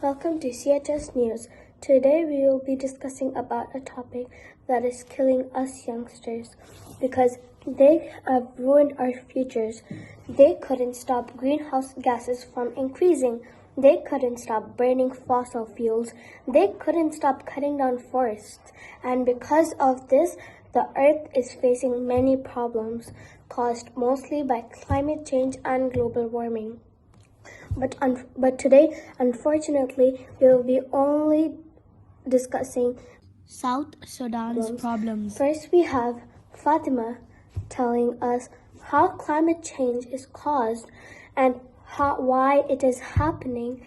Welcome to CHS News. Today we will be discussing about a topic that is killing us youngsters because they have ruined our futures. They couldn't stop greenhouse gases from increasing. They couldn't stop burning fossil fuels. They couldn't stop cutting down forests. And because of this, the earth is facing many problems caused mostly by climate change and global warming. But today, unfortunately, we will be only discussing South Sudan's problems. First, we have Fatima telling us how climate change is caused and why it is happening.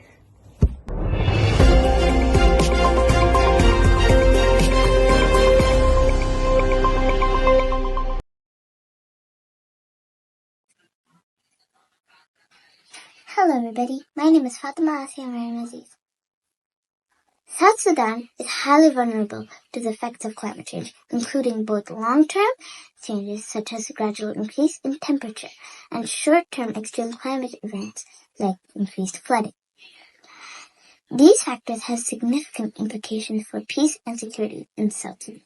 Hello everybody, my name is Fatima Asia Mariam Aziz. South Sudan is highly vulnerable to the effects of climate change, including both long-term changes such as a gradual increase in temperature and short-term extreme climate events like increased flooding. These factors have significant implications for peace and security in South Sudan.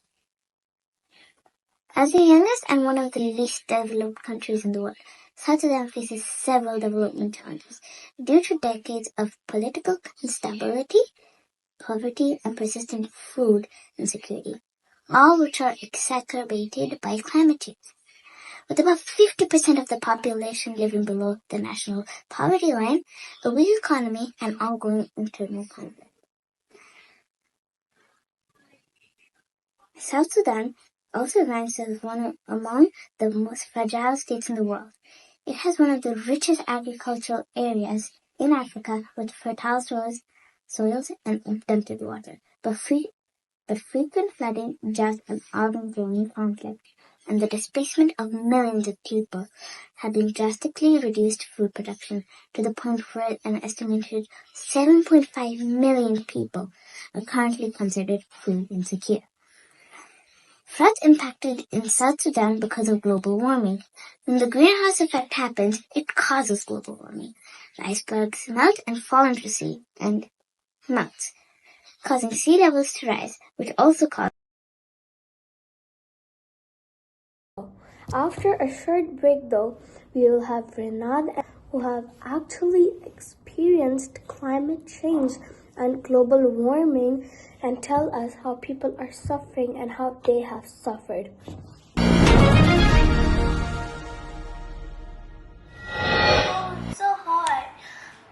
As the youngest and one of the least developed countries in the world, South Sudan faces several development challenges due to decades of political instability, poverty, and persistent food insecurity, all which are exacerbated by climate change. With about 50% of the population living below the national poverty line, a weak economy, and ongoing internal conflict. South Sudan also ranks as one among the most fragile states in the world. It has one of the richest agricultural areas in Africa with fertile soils and abundant water, but frequent flooding, drought, and ongoing conflict, and the displacement of millions of people have been drastically reduced food production to the point where an estimated 7.5 million people are currently considered food insecure. Floods impacted in South Sudan because of global warming. When the greenhouse effect happens, it causes global warming. The icebergs melt and fall into the sea and melts, causing sea levels to rise, which also causes. After a short break though, we will have Renad who have actually experienced climate change and global warming and tell us how people are suffering and how they have suffered. Oh, it's so hot.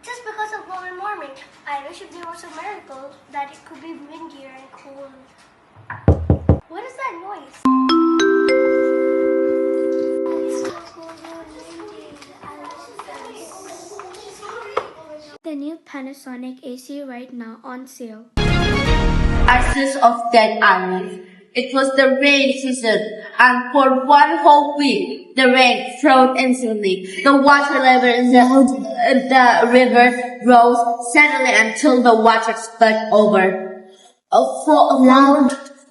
Just because of global warming. I wish if there was a miracle that it could be windier and cool. What is that noise? It's so cold and windy. The new Panasonic AC right now on sale. Ashes of dead animals. It was the rain season, and for one whole week, the rain flowed instantly. The water level in the river rose steadily until the water spilled over,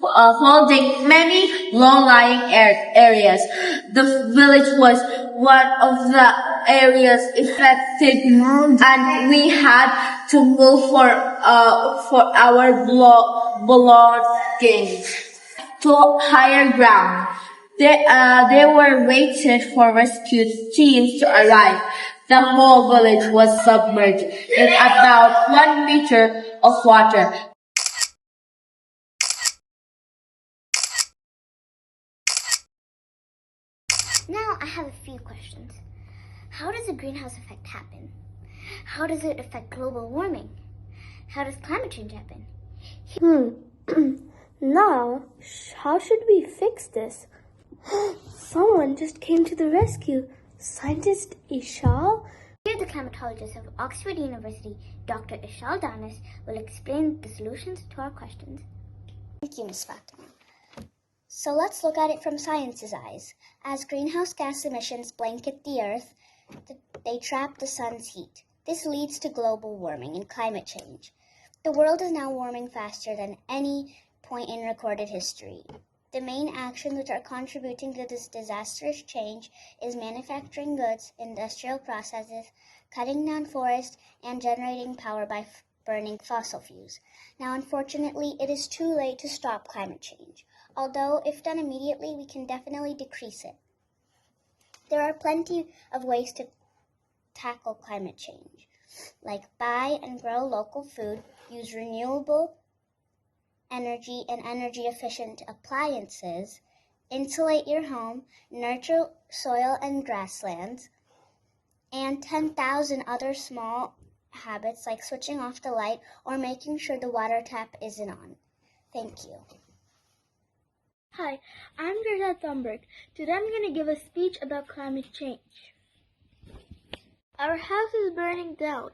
flooding many low-lying areas. The village was one of the areas affected, and we had to move for our belongings to higher ground. They were waited for rescue teams to arrive. The whole village was submerged in about 1 meter of water. Now I have a few questions. How does the greenhouse effect happen? How does it affect global warming? How does climate change happen? Now, how should we fix this? Someone just came to the rescue. Scientist Ishal? Here the climatologist of Oxford University, Dr. Ishal Danis, will explain the solutions to our questions. Thank you, Ms. Fatima. So let's look at it from science's eyes. As greenhouse gas emissions blanket the Earth, they trap the sun's heat. This leads to global warming and climate change. The world is now warming faster than any point in recorded history. The main actions which are contributing to this disastrous change is manufacturing goods, industrial processes, cutting down forests, and generating power by burning fossil fuels. Now, unfortunately, it is too late to stop climate change, although if done immediately, we can definitely decrease it. There are plenty of ways to tackle climate change, like buy and grow local food, use renewable energy and energy-efficient appliances, insulate your home, nurture soil and grasslands, and 10,000 other small habits like switching off the light or making sure the water tap isn't on. Thank you. Hi, I'm Greta Thunberg. Today I'm going to give a speech about climate change. Our house is burning down.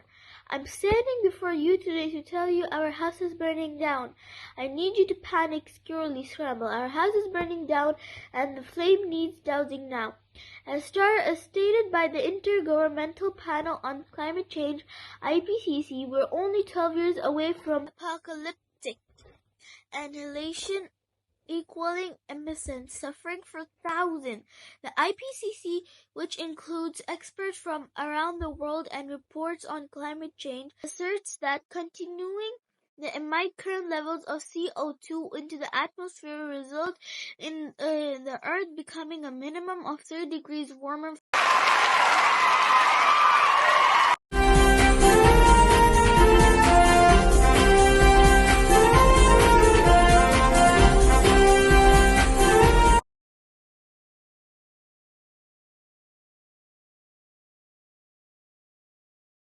I'm standing before you today to tell you our house is burning down. I need you to panic, securely scramble. Our house is burning down and the flame needs dousing now. As stated by the Intergovernmental Panel on Climate Change, IPCC, we're only 12 years away from apocalyptic annihilation equaling emissions suffering for thousands. The IPCC, which includes experts from around the world and reports on climate change, asserts that continuing the emit current levels of CO2 into the atmosphere result in the Earth becoming a minimum of 3 degrees warmer